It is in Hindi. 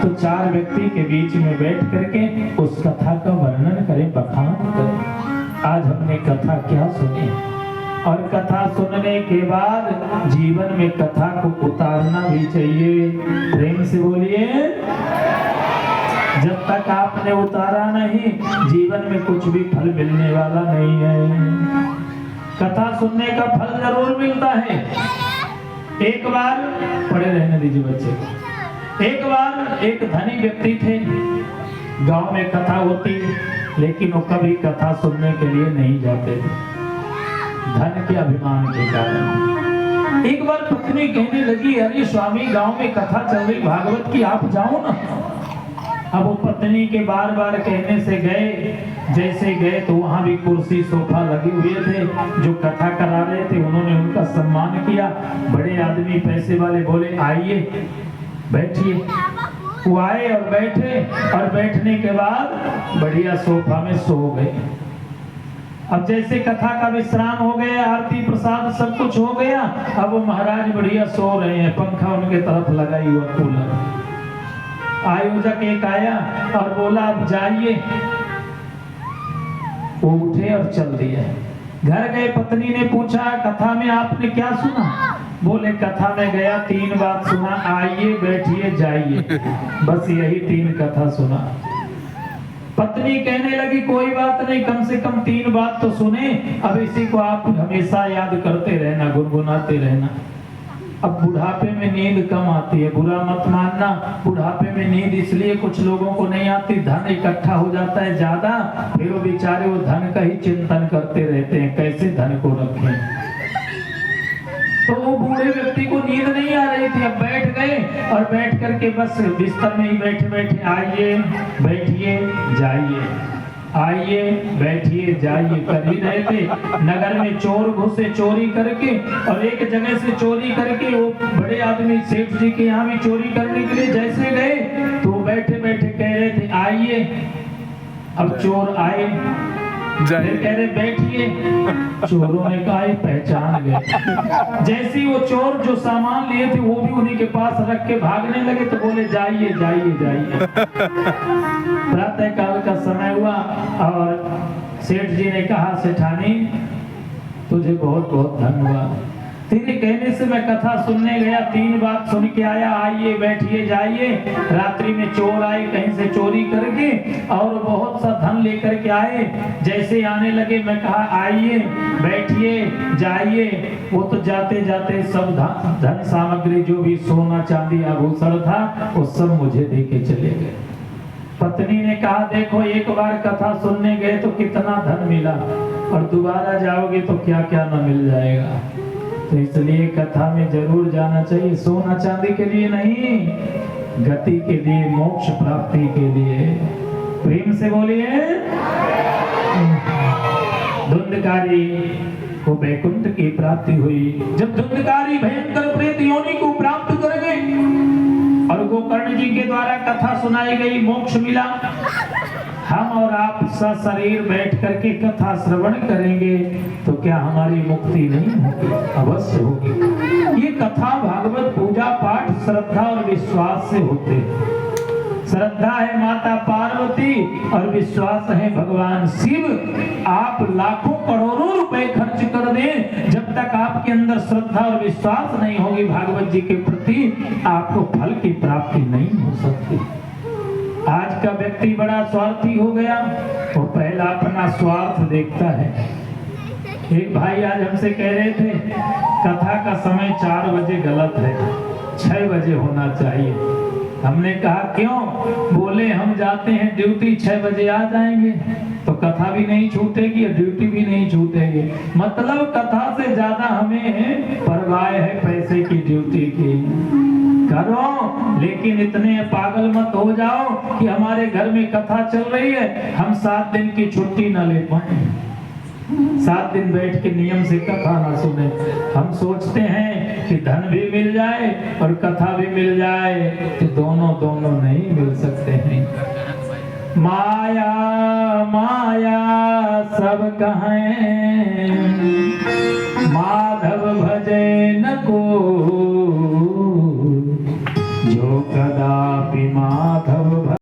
तो चार व्यक्ति के बीच में बैठ करके उस कथा का वर्णन करें, बखान करें। आज हमने कथा क्या सुनी, और कथा सुनने के बाद जीवन में कथा को उतारना भी चाहिए। प्रेम से बोलिए। जब तक आपने उतारा नहीं, जीवन में कुछ भी फल मिलने वाला नहीं है। कथा सुनने का फल जरूर मिलता है। एक बार पढ़े रहने दीजिए बच्चे को। एक बार एक धनी व्यक्ति थे, गांव में कथा होती लेकिन वो कभी कथा सुनने के लिए नहीं जाते थे, धन के अभिमान के कारण। एक बार पत्नी कहने लगी, अरे स्वामी गांव में कथा चल रही भागवत की, आप जाओ ना। अब वो पत्नी के बार बार कहने से गए। जैसे गए तो वहां भी कुर्सी सोफा लगे हुए थे। जो कथा करा रहे थे उन्होंने उनका सम्मान किया। बड़े आदमी पैसे वाले बोले, आइए बैठिए। वो आए और बैठे, और बैठने के बाद बढ़िया सोफा में सो गए। अब जैसे कथा का विश्राम हो गया, आरती प्रसाद सब कुछ हो गया, अब वो महाराज बढ़िया सो रहे हैं, पंखा उनके तरफ लगाई हुआ, कूलर। आयोजक एक आया और बोला, अब जाइए। वो उठे और चल दिए। घर गए, पत्नी ने पूछा, कथा में आपने क्या सुना? बोले, कथा में गया, 3 बात सुना, आइए बैठिए जाइए, बस यही 3 कथा सुना। पत्नी कहने लगी, कोई बात नहीं, कम से कम 3 बात तो सुने। अब इसी को आप हमेशा याद करते रहना, गुनगुनाते रहना। अब बुढ़ापे में नींद कम आती है, बुरा मत मानना। बुढ़ापे में नींद इसलिए कुछ लोगों को नहीं आती, धन इकट्ठा हो जाता है ज्यादा, फिर वो बेचारे वो धन का ही चिंतन करते रहते हैं, कैसे धन को रखें। तो वो बूढ़े व्यक्ति को नींद नहीं आ रही थी। अब बैठ गए और बैठ करके बस बिस्तर में ही बैठे बैठे, आइए बैठिए जाइए, आइए बैठिए जाइए कर ही रहे थे। नगर में चोर घुसे चोरी करके, और एक जगह से चोरी करके वो बड़े आदमी सेठ जी के यहाँ भी चोरी करने के लिए जैसे गए तो बैठे बैठे कह रहे थे, आइए। अब चोर आए, कह रहे बैठिए। चोरों ने कहा, पहचान गए। जैसे ही वो चोर जो सामान लिए थे वो भी उन्हीं के पास रख के भागने लगे तो बोले, जाइए जाइए जाइए। प्रातः काल का समय हुआ और सेठ जी ने कहा, सेठानी तुझे बहुत बहुत धन्यवाद, तेरे कहने से मैं कथा सुनने गया, 3 बात सुन के आया, आइए बैठिए जाइए। रात्रि में चोर आए कहीं से चोरी करके और बहुत सा धन लेकर के आए। जैसे आने लगे मैं कहा, आइए बैठिए जाइए। वो तो जाते जाते सब धन सामग्री जो भी सोना चांदी आभूषण था वो सब मुझे दे के चले गए। पत्नी ने कहा, देखो एक बार कथा सुनने गए तो कितना धन मिला, और दोबारा जाओगे तो क्या क्या न मिल जाएगा। तो इसलिए कथा में जरूर जाना चाहिए, सोना चांदी के लिए नहीं, गति के लिए, मोक्ष प्राप्ति के लिए। प्रेम से बोलिए। धुंधकारी को वैकुंठ की प्राप्ति हुई। जब धुंधकारी भयंकर प्रेत योनि को प्राप्त कर गए और गोकर्ण जी के द्वारा कथा सुनाई गई, मोक्ष मिला। हम और आप सशरीर बैठ करके कथा श्रवण करेंगे तो क्या हमारी मुक्ति नहीं होगी? अवश्य होगी। ये कथा भागवत पूजा पाठ श्रद्धा और विश्वास से होते हैं। श्रद्धा है माता पार्वती और विश्वास है भगवान शिव। आप लाखों करोड़ों रुपए खर्च कर दें, जब तक आपके अंदर श्रद्धा और विश्वास नहीं होगी भागवत जी के प्रति, आपको फल की प्राप्ति नहीं हो सकती। आज का व्यक्ति बड़ा स्वार्थी हो गया, वो पहला अपना स्वार्थ देखता है। एक भाई आज हमसे कह रहे थे, कथा का समय 4 बजे गलत है, 6 बजे होना चाहिए। हमने कहा क्यों? बोले, हम जाते हैं ड्यूटी, 6 बजे आ जाएंगे तो कथा भी नहीं छूटेगी और ड्यूटी भी नहीं छूटेगी। मतलब कथा से ज्यादा हमें परवाह है पैसे की, ड्यूटी की। करो, लेकिन इतने पागल मत हो जाओ कि हमारे घर में कथा चल रही है, हम 7 दिन की छुट्टी न ले पाए, 7 दिन बैठ के नियम से कथा ना सुने। हम सोचते हैं कि धन भी मिल जाए और कथा भी मिल जाए, तो दोनों नहीं मिल सकते हैं। माया माया सब कहें, माधव भजे न को, जो कदापि माधव माधव